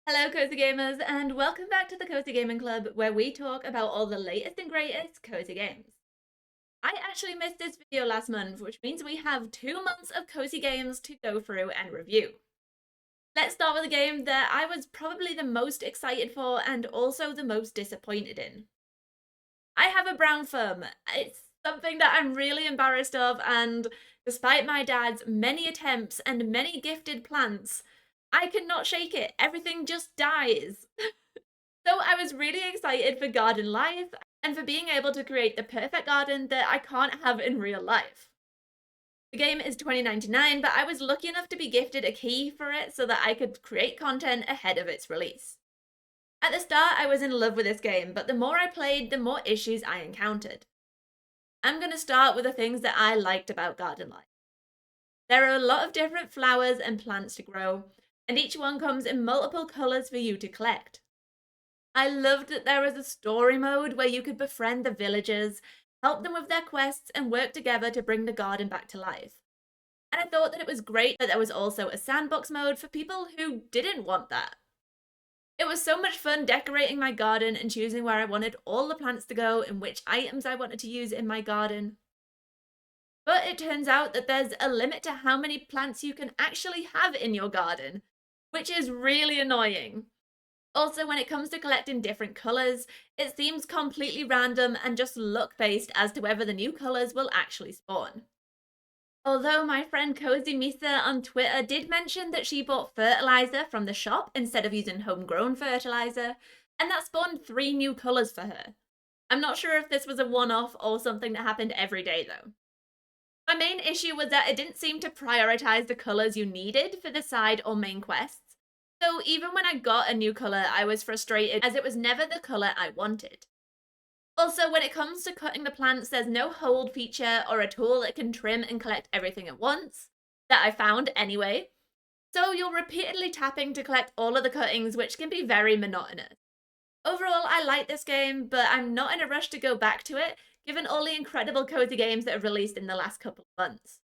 Hello, Cozy Gamers, and welcome back to the Cozy Gaming Club, where we talk about all the latest and greatest cozy games. I actually missed this video last month, which means we have 2 months of cozy games to go through and review. Let's start with a game that I was probably the most excited for and also the most disappointed in. I have a brown thumb. It's something that I'm really embarrassed of, and despite my dad's many attempts and many gifted plants, I cannot shake it. Everything just dies. So I was really excited for garden life and for being able to create the perfect garden that I can't have in real life. The game is $20.99, but I was lucky enough to be gifted a key for it so that I could create content ahead of its release. At the start, I was in love with this game, but the more I played, the more issues I encountered. I'm going to start with the things that I liked about garden life. There are a lot of different flowers and plants to grow, and each one comes in multiple colours for you to collect. I loved that there was a story mode where you could befriend the villagers, help them with their quests, and work together to bring the garden back to life. And I thought that it was great that there was also a sandbox mode for people who didn't want that. It was so much fun decorating my garden and choosing where I wanted all the plants to go and which items I wanted to use in my garden. But it turns out that there's a limit to how many plants you can actually have in your garden, which is really annoying. Also, when it comes to collecting different colours, it seems completely random and just luck-based as to whether the new colours will actually spawn. Although my friend Cozy Misa on Twitter did mention that she bought fertilizer from the shop instead of using homegrown fertilizer, and that spawned 3 new colours for her. I'm not sure if this was a one-off or something that happened every day though. My main issue was that it didn't seem to prioritize the colours you needed for the side or main quests, so even when I got a new colour I was frustrated as it was never the colour I wanted. Also, when it comes to cutting the plants, there's no hold feature or a tool that can trim and collect everything at once, that I found anyway, so you're repeatedly tapping to collect all of the cuttings, which can be very monotonous. Overall, I like this game, but I'm not in a rush to go back to it, given all the incredible cozy games that have released in the last couple of months.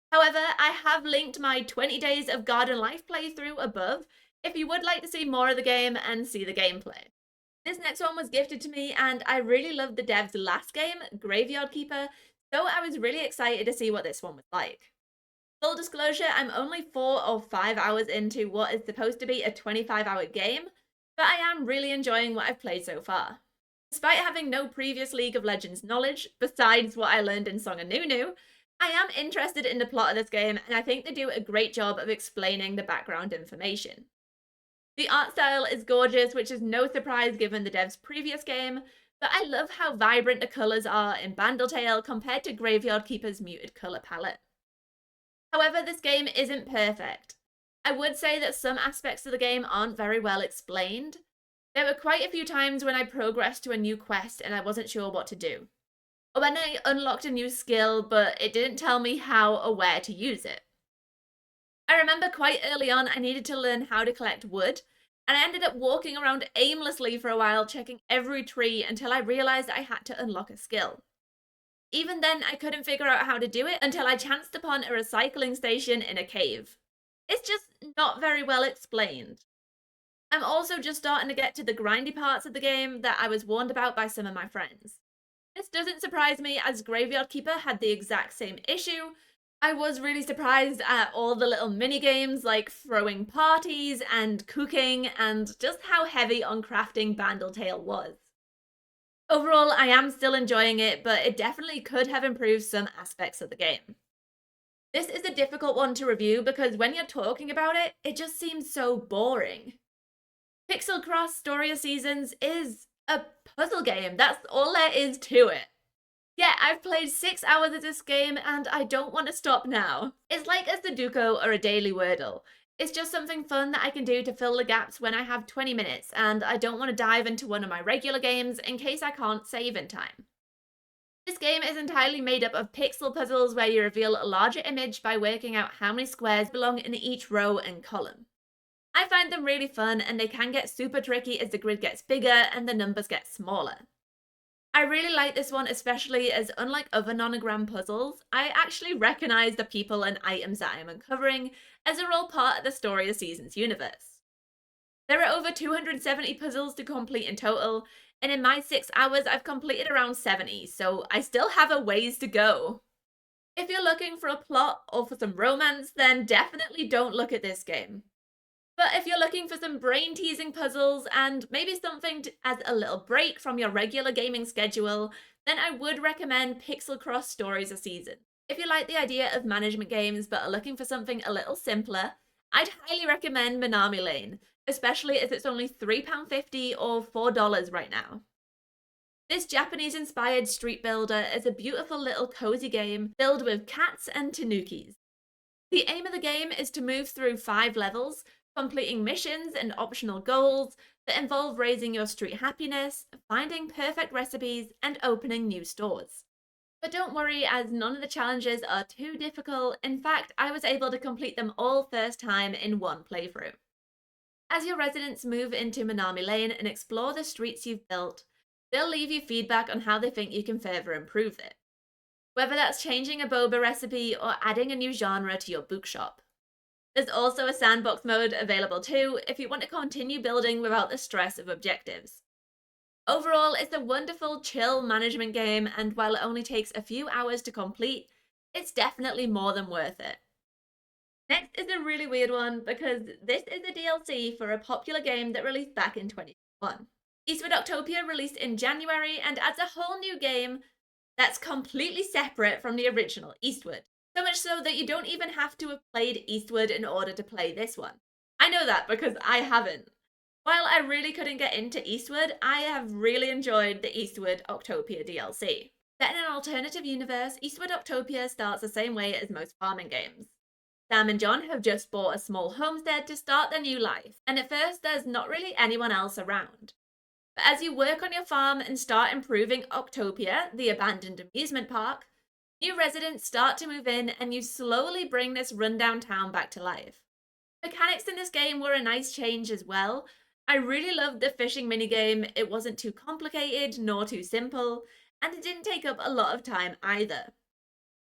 However, I have linked my 20 days of Garden Life playthrough above if you would like to see more of the game and see the gameplay. This next one was gifted to me, and I really loved the dev's last game, Graveyard Keeper, so I was really excited to see what this one was like. Full disclosure, I'm only 4 or 5 hours into what is supposed to be a 25-hour game, but I am really enjoying what I've played so far. Despite having no previous League of Legends knowledge, besides what I learned in Song of Nunu, I am interested in the plot of this game, and I think they do a great job of explaining the background information. The art style is gorgeous, which is no surprise given the dev's previous game, but I love how vibrant the colours are in Bandle compared to Graveyard Keeper's muted colour palette. However, this game isn't perfect. I would say that some aspects of the game aren't very well explained. There were quite a few times when I progressed to a new quest and I wasn't sure what to do. Or when I unlocked a new skill, but it didn't tell me how or where to use it. I remember quite early on I needed to learn how to collect wood, and I ended up walking around aimlessly for a while checking every tree until I realised I had to unlock a skill. Even then, I couldn't figure out how to do it until I chanced upon a recycling station in a cave. It's just not very well explained. I'm also just starting to get to the grindy parts of the game that I was warned about by some of my friends. This doesn't surprise me, as Graveyard Keeper had the exact same issue. I was really surprised at all the little mini games like throwing parties and cooking and just how heavy on crafting Bandle was. Overall, I am still enjoying it, but it definitely could have improved some aspects of the game. This is a difficult one to review because when you're talking about it, it just seems so boring. Pixel Cross Story of Seasons is a puzzle game. That's all there is to it. Yeah, I've played 6 hours of this game and I don't want to stop now. It's like a Sudoku or a daily Wordle. It's just something fun that I can do to fill the gaps when I have 20 minutes and I don't want to dive into one of my regular games in case I can't save in time. This game is entirely made up of pixel puzzles where you reveal a larger image by working out how many squares belong in each row and column. I find them really fun, and they can get super tricky as the grid gets bigger and the numbers get smaller. I really like this one, especially as unlike other nonogram puzzles, I actually recognise the people and items that I am uncovering, as they're all part of the Story of Seasons universe. There are over 270 puzzles to complete in total, and in my 6 hours I've completed around 70, so I still have a ways to go. If you're looking for a plot or for some romance, then definitely don't look at this game. But if you're looking for some brain-teasing puzzles and maybe something as a little break from your regular gaming schedule, then I would recommend Pixel Cross Stories a Season. If you like the idea of management games but are looking for something a little simpler, I'd highly recommend Minami Lane, especially as it's only £3.50 or $4 right now. This Japanese-inspired street builder is a beautiful little cozy game filled with cats and tanukis. The aim of the game is to move through 5 levels, completing missions and optional goals that involve raising your street happiness, finding perfect recipes, and opening new stores. But don't worry, as none of the challenges are too difficult. In fact, I was able to complete them all first time in one playthrough. As your residents move into Minami Lane and explore the streets you've built, they'll leave you feedback on how they think you can further improve it. Whether that's changing a boba recipe or adding a new genre to your bookshop. There's also a sandbox mode available too if you want to continue building without the stress of objectives. Overall, it's a wonderful, chill management game, and while it only takes a few hours to complete, it's definitely more than worth it. Next is a really weird one because this is a DLC for a popular game that released back in 2021. Eastward Octopia released in January and adds a whole new game that's completely separate from the original Eastward. So much so that you don't even have to have played Eastward in order to play this one. I know that because I haven't. While I really couldn't get into Eastward, I have really enjoyed the Eastward Octopia DLC. Set in an alternative universe, Eastward Octopia starts the same way as most farming games. Sam and John have just bought a small homestead to start their new life, and at first there's not really anyone else around. But as you work on your farm and start improving Octopia, the abandoned amusement park, new residents start to move in and you slowly bring this rundown town back to life. Mechanics in this game were a nice change as well. I really loved the fishing minigame. It wasn't too complicated nor too simple, and it didn't take up a lot of time either.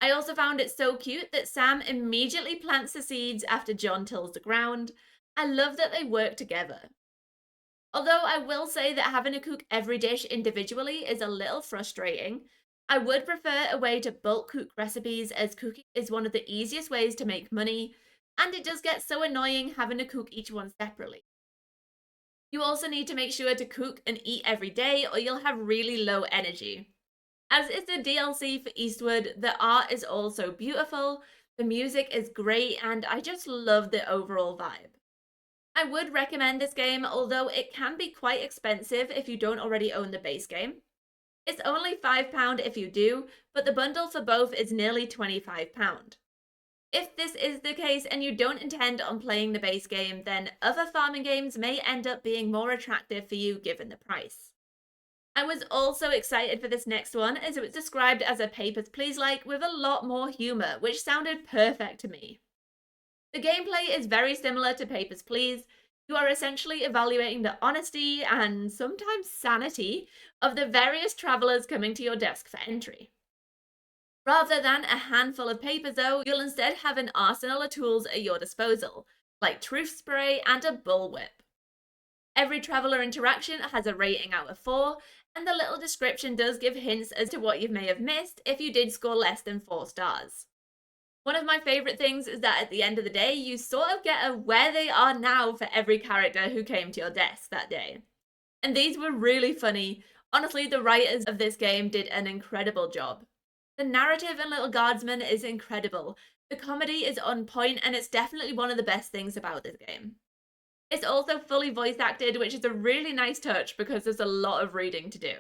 I also found it so cute that Sam immediately plants the seeds after John tills the ground. I love that they work together. Although I will say that having to cook every dish individually is a little frustrating, I would prefer a way to bulk cook recipes, as cooking is one of the easiest ways to make money, and it does get so annoying having to cook each one separately. You also need to make sure to cook and eat every day or you'll have really low energy. As it's a DLC for Eastward, the art is also beautiful, the music is great, and I just love the overall vibe. I would recommend this game, although it can be quite expensive if you don't already own the base game. It's only £5 if you do, but the bundle for both is nearly £25. If this is the case and you don't intend on playing the base game, then other farming games may end up being more attractive for you given the price. I was also excited for this next one, as it was described as a Papers, Please-like with a lot more humour, which sounded perfect to me. The gameplay is very similar to Papers, Please. You are essentially evaluating the honesty and sometimes sanity of the various travellers coming to your desk for entry. Rather than a handful of papers though, you'll instead have an arsenal of tools at your disposal, like truth spray and a bullwhip. Every traveller interaction has a rating out of 4, and the little description does give hints as to what you may have missed if you did score less than 4 stars. One of my favourite things is that at the end of the day, you sort of get a where they are now for every character who came to your desk that day. And these were really funny. Honestly, the writers of this game did an incredible job. The narrative in Lil Guardsman is incredible. The comedy is on point, and it's definitely one of the best things about this game. It's also fully voice acted, which is a really nice touch because there's a lot of reading to do.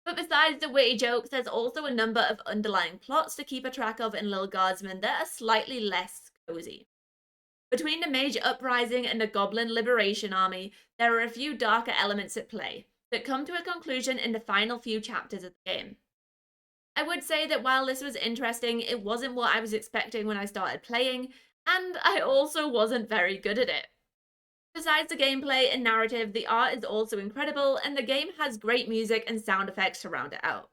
But besides the witty jokes, there's also a number of underlying plots to keep a track of in Lil Guardsman that are slightly less cozy. Between the Mage Uprising and the Goblin Liberation Army, there are a few darker elements at play that come to a conclusion in the final few chapters of the game. I would say that while this was interesting, it wasn't what I was expecting when I started playing, and I also wasn't very good at it. Besides the gameplay and narrative, the art is also incredible, and the game has great music and sound effects to round it out.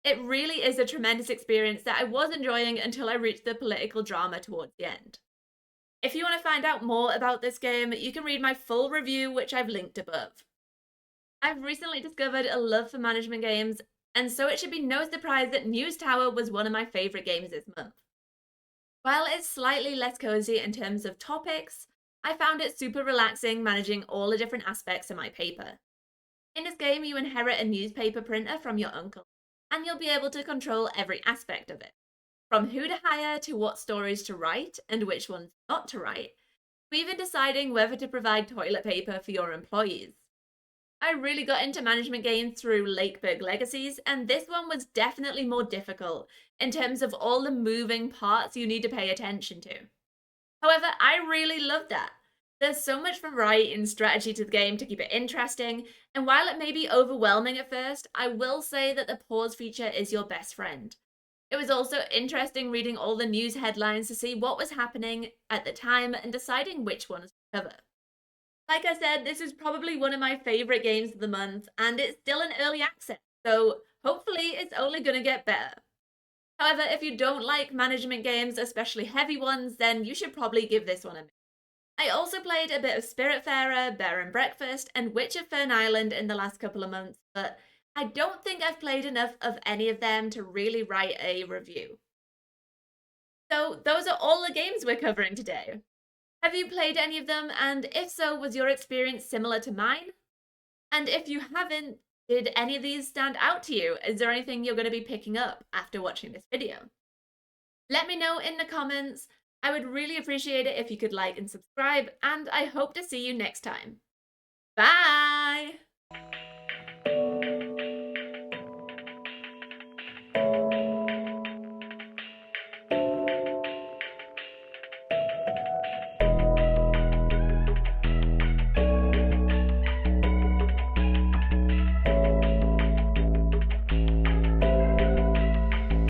It really is a tremendous experience that I was enjoying until I reached the political drama towards the end. If you want to find out more about this game, you can read my full review, which I've linked above. I've recently discovered a love for management games, and so it should be no surprise that News Tower was one of my favourite games this month. While it's slightly less cozy in terms of topics, I found it super relaxing managing all the different aspects of my paper. In this game, you inherit a newspaper printer from your uncle, and you'll be able to control every aspect of it. From who to hire to what stories to write and which ones not to write, to even deciding whether to provide toilet paper for your employees. I really got into management games through Lakeburg Legacies, and this one was definitely more difficult in terms of all the moving parts you need to pay attention to. However, I really loved that. There's so much variety and strategy to the game to keep it interesting, and while it may be overwhelming at first, I will say that the pause feature is your best friend. It was also interesting reading all the news headlines to see what was happening at the time and deciding which ones to cover. Like I said, this is probably one of my favorite games of the month, and it's still in early access, so hopefully it's only going to get better. However, if you don't like management games, especially heavy ones, then you should probably give this one a miss. I also played a bit of Spiritfarer, Bear and Breakfast, and Witch of Fern Island in the last couple of months, but I don't think I've played enough of any of them to really write a review. So those are all the games we're covering today. Have you played any of them, and if so, was your experience similar to mine? And if you haven't, did any of these stand out to you? Is there anything you're going to be picking up after watching this video? Let me know in the comments. I would really appreciate it if you could like and subscribe, and I hope to see you next time. Bye!